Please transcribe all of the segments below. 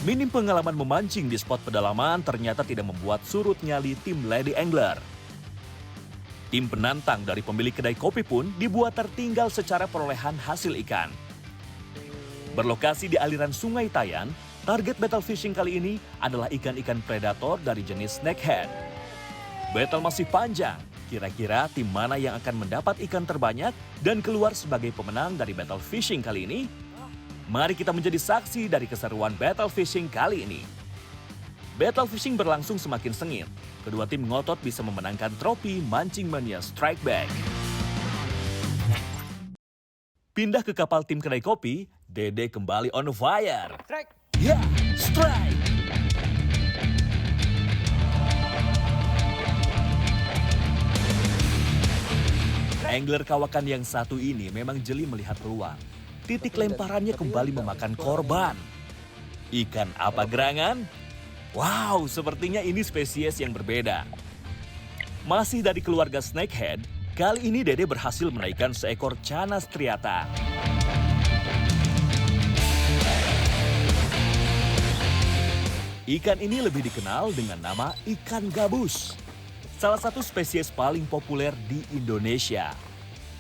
Minim pengalaman memancing di spot pedalaman ternyata tidak membuat surut nyali tim Lady Angler. Tim penantang dari pemilik kedai kopi pun dibuat tertinggal secara perolehan hasil ikan. Berlokasi di aliran Sungai Tayan, target battle fishing kali ini adalah ikan-ikan predator dari jenis snakehead. Battle masih panjang, kira-kira tim mana yang akan mendapat ikan terbanyak dan keluar sebagai pemenang dari battle fishing kali ini? Mari kita menjadi saksi dari keseruan battle fishing kali ini. Battle fishing berlangsung semakin sengit. Kedua tim ngotot bisa memenangkan trofi Mancing Mania Strike Back. Pindah ke kapal tim kedai kopi, Dede kembali on fire. Strike. Ya, strike! Angler kawakan yang satu ini memang jeli melihat peluang. Titik lemparannya kembali memakan korban. Ikan apa gerangan? Wow, sepertinya ini spesies yang berbeda. Masih dari keluarga snakehead, kali ini Dede berhasil menaikkan seekor canas striata. Ikan ini lebih dikenal dengan nama ikan gabus. Salah satu spesies paling populer di Indonesia.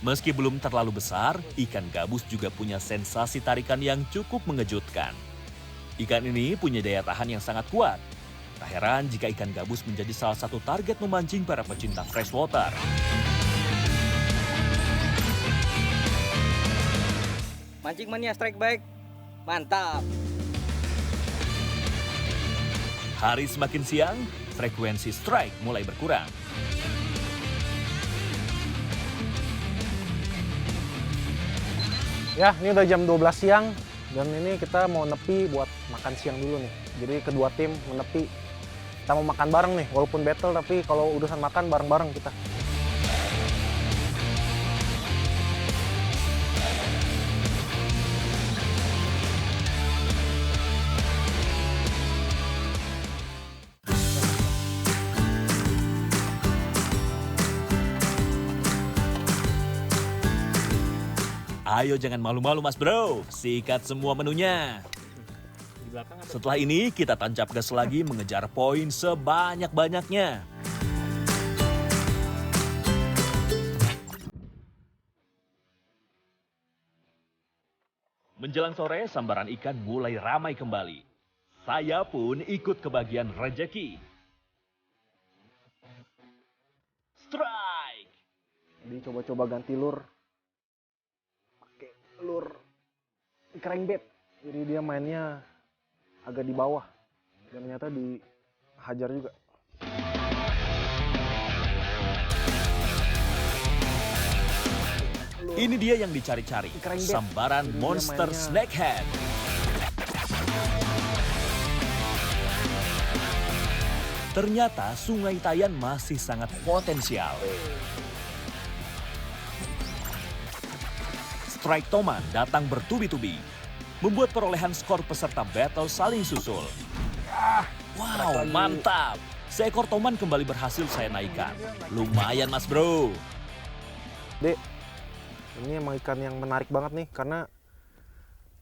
Meski belum terlalu besar, ikan gabus juga punya sensasi tarikan yang cukup mengejutkan. Ikan ini punya daya tahan yang sangat kuat. Tak heran jika ikan gabus menjadi salah satu target memancing para pecinta freshwater. Mancing Mania Strike Back. Mantap. Hari semakin siang, frekuensi strike mulai berkurang. Ya, ini udah jam 12 siang dan ini kita mau nepi buat makan siang dulu nih. Jadi kedua tim menepi. Kita mau makan bareng nih, walaupun battle tapi kalau urusan makan bareng-bareng kita. Ayo jangan malu-malu mas bro, sikat semua menunya. Setelah ini kita tancap gas lagi mengejar poin sebanyak-banyaknya. Menjelang sore, sambaran ikan mulai ramai kembali. Saya pun ikut kebagian rejeki. Strike! Jadi coba-coba ganti lur. Pakai lur crankbait. Jadi dia mainnya agak di bawah. Dan ternyata dihajar juga. Ini dia yang dicari-cari, sambaran monster snakehead. Ternyata Sungai Tayan masih sangat potensial. Strike Toman datang bertubi-tubi, membuat perolehan skor peserta battle saling susul. Wow, mantap! Seekor Toman kembali berhasil saya naikkan. Lumayan mas bro. Dek, ini emang ikan yang menarik banget nih karena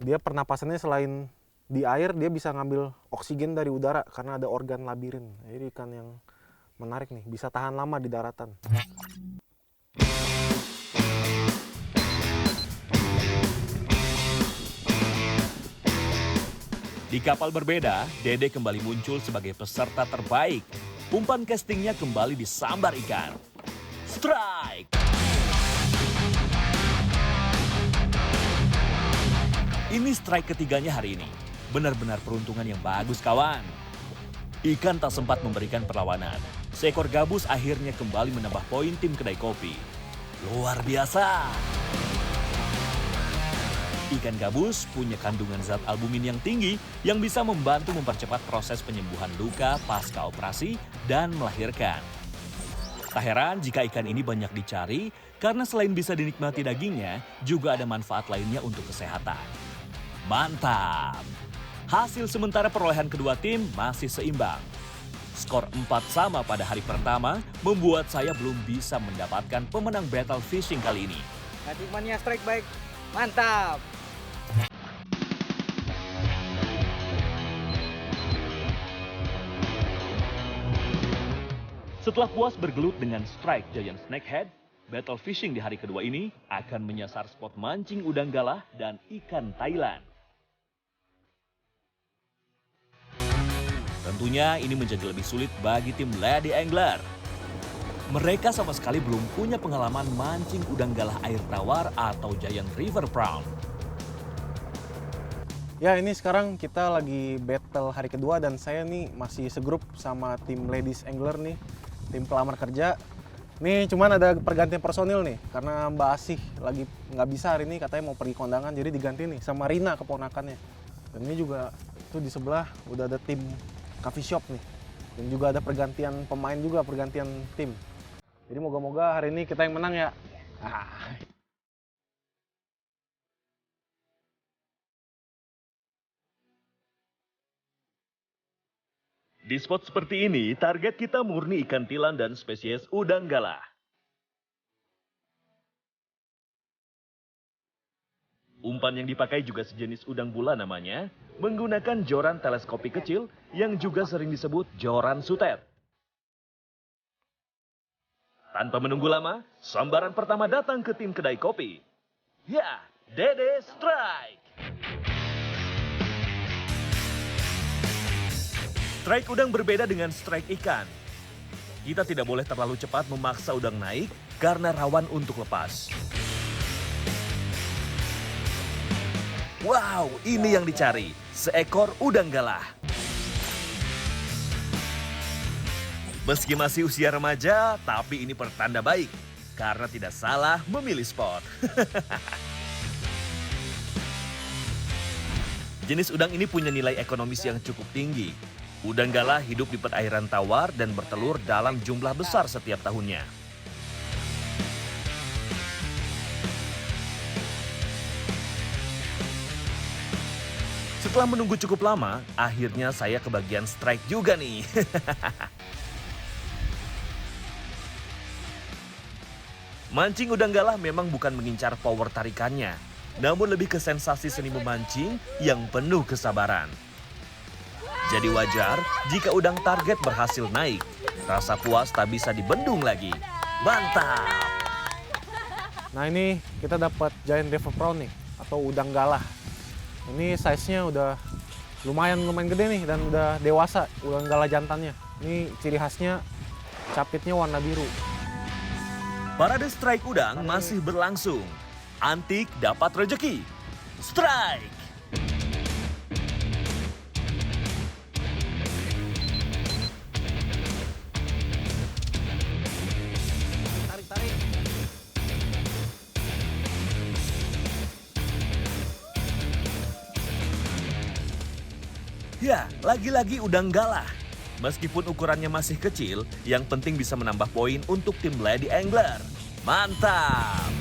dia pernapasannya selain di air dia bisa ngambil oksigen dari udara karena ada organ labirin. Jadi ikan yang menarik nih, bisa tahan lama di daratan. Di kapal berbeda, Dede kembali muncul sebagai peserta terbaik. Umpan castingnya kembali disambar ikan. Strike! Ini strike ketiganya hari ini. Benar-benar peruntungan yang bagus kawan. Ikan tak sempat memberikan perlawanan. Seekor gabus akhirnya kembali menambah poin tim kedai kopi. Luar biasa! Ikan gabus punya kandungan zat albumin yang tinggi yang bisa membantu mempercepat proses penyembuhan luka pasca operasi dan melahirkan. Tak heran jika ikan ini banyak dicari karena selain bisa dinikmati dagingnya, juga ada manfaat lainnya untuk kesehatan. Mantap! Hasil sementara perolehan kedua tim masih seimbang. Skor 4 sama pada hari pertama membuat saya belum bisa mendapatkan pemenang battle fishing kali ini. Mancing Mania Strike Back. Mantap. Setelah puas bergelut dengan strike giant snakehead, battle fishing di hari kedua ini akan menyasar spot mancing udang galah dan ikan Thailand. Tentunya ini menjadi lebih sulit bagi tim Lady Angler. Mereka sama sekali belum punya pengalaman mancing udang galah air tawar atau giant river prawn. Ya, ini sekarang kita lagi battle hari kedua dan saya nih masih segrup sama tim Ladies Angler nih, tim pelamar kerja. Nih cuman ada pergantian personil nih, karena Mbak Asih lagi nggak bisa hari ini, katanya mau pergi kondangan, jadi diganti nih sama Rina keponakannya. Dan ini juga tuh di sebelah udah ada tim coffee shop nih, dan juga ada pergantian pemain juga, pergantian tim. Jadi moga-moga hari ini kita yang menang ya. Di spot seperti ini, target kita murni ikan tilan dan spesies udang galah. Umpan yang dipakai juga sejenis udang bula namanya, menggunakan joran teleskopi kecil yang juga sering disebut joran sutet. Tanpa menunggu lama, sambaran pertama datang ke tim kedai kopi. Ya, Dede Strike. Strike udang berbeda dengan strike ikan. Kita tidak boleh terlalu cepat memaksa udang naik karena rawan untuk lepas. Wow, ini yang dicari, seekor udang galah. Meski masih usia remaja, tapi ini pertanda baik karena tidak salah memilih spot. Jenis udang ini punya nilai ekonomis yang cukup tinggi. Udang galah hidup di perairan tawar dan bertelur dalam jumlah besar setiap tahunnya. Setelah menunggu cukup lama, akhirnya saya kebagian strike juga nih. Mancing udang galah memang bukan mengincar power tarikannya, namun lebih ke sensasi seni memancing yang penuh kesabaran. Jadi wajar jika udang target berhasil naik. Rasa puas tak bisa dibendung lagi. Mantap! Nah, ini kita dapat giant river prawn nih, atau udang galah. Ini size-nya udah lumayan gede nih dan udah dewasa, udang galah jantannya. Ini ciri khasnya capitnya warna biru. Parade strike udang masih berlangsung. Antik dapat rejeki. Strike! Tarik. Ya, lagi-lagi udang galah. Meskipun ukurannya masih kecil, yang penting bisa menambah poin untuk tim Lady Angler. Mantap!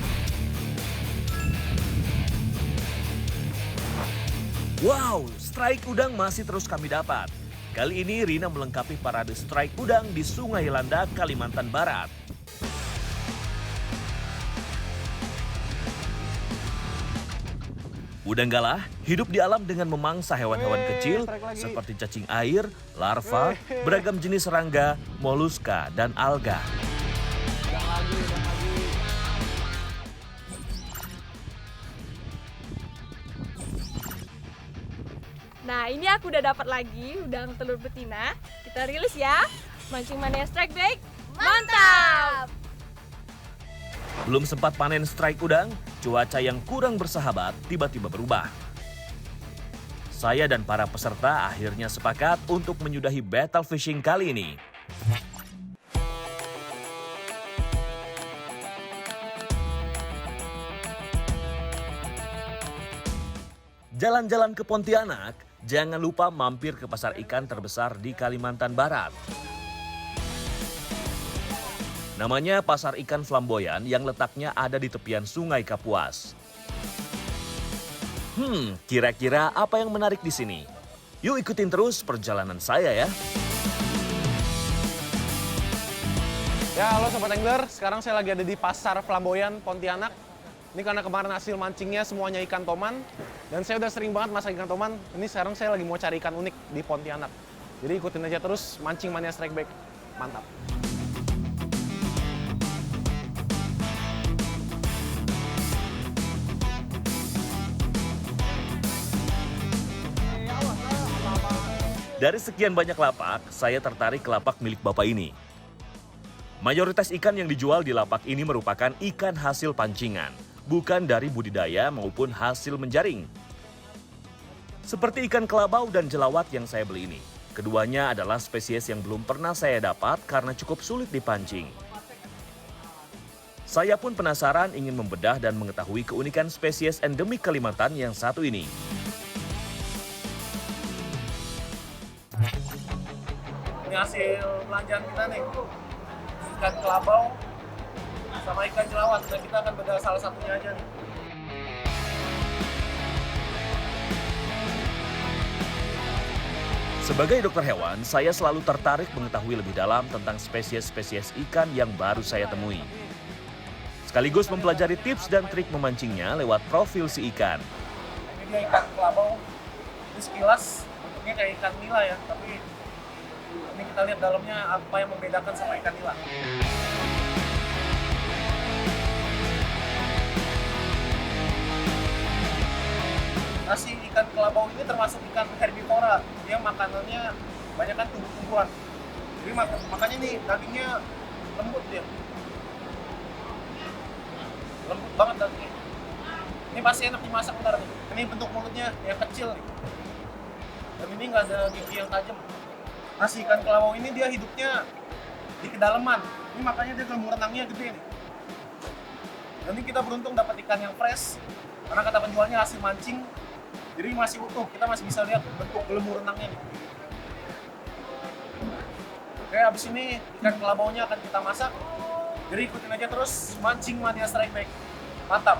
Wow, strike udang masih terus kami dapat. Kali ini Rina melengkapi parade strike udang di Sungai Landak, Kalimantan Barat. Udang galah hidup di alam dengan memangsa hewan-hewan kecil seperti cacing air, larva, beragam jenis serangga, moluska, dan alga. Nah, ini aku udah dapat lagi udang telur betina. Kita rilis ya. Mancing Mania Strike Bait. Mantap! Belum sempat panen strike udang, cuaca yang kurang bersahabat tiba-tiba berubah. Saya dan para peserta akhirnya sepakat untuk menyudahi battle fishing kali ini. Jalan-jalan ke Pontianak, jangan lupa mampir ke pasar ikan terbesar di Kalimantan Barat. Namanya Pasar Ikan Flamboyan yang letaknya ada di tepian Sungai Kapuas. Kira-kira apa yang menarik di sini? Yuk ikutin terus perjalanan saya ya. Ya, halo Sobat Angler. Sekarang saya lagi ada di Pasar Flamboyan, Pontianak. Ini karena kemarin hasil mancingnya semuanya ikan toman. Dan saya udah sering banget masak ikan toman. Ini sekarang saya lagi mau cari ikan unik di Pontianak. Jadi ikutin aja terus Mancing Mania Strike Bait. Mantap. Dari sekian banyak lapak, saya tertarik ke lapak milik Bapak ini. Mayoritas ikan yang dijual di lapak ini merupakan ikan hasil pancingan, bukan dari budidaya maupun hasil menjaring. Seperti ikan kelabau dan jelawat yang saya beli ini. Keduanya adalah spesies yang belum pernah saya dapat karena cukup sulit dipancing. Saya pun penasaran ingin membedah dan mengetahui keunikan spesies endemik Kalimantan yang satu ini. Ini hasil belanjaan kita nih. Ikan kelabau sama ikan jelawat. Dan kita akan bedah salah satunya aja nih. Sebagai dokter hewan, saya selalu tertarik mengetahui lebih dalam tentang spesies-spesies ikan yang baru saya temui. Sekaligus mempelajari tips dan trik memancingnya lewat profil si ikan. Ini dia ikan kelabau. Ini sekilas bentuknya kayak ikan nila ya, tapi ini kita lihat dalamnya apa yang membedakan sama ikan nila. Nasi ikan kelabau ini termasuk ikan herbivora. Dia makanannya banyak kan tumbuh-tumbuhan. Jadi makanya nih dagingnya lembut dia. Lembut banget dagingnya. Ini pasti enak dimasak ntar nih. Ini bentuk mulutnya yang kecil nih. Dan ini nggak ada gigi yang tajam. Nasi ikan kelabau ini dia hidupnya di kedalaman. Ini makanya dia gelembung renangnya gede nih. Dan ini kita beruntung dapat ikan yang fresh. Karena kata penjualnya hasil mancing. Jadi masih utuh, kita masih bisa lihat bentuk gelembung renangnya nih. Oke, abis ini ikan kelabaunya akan kita masak. Jadi ikutin aja terus Mancing Mania Strike Back. Mantap!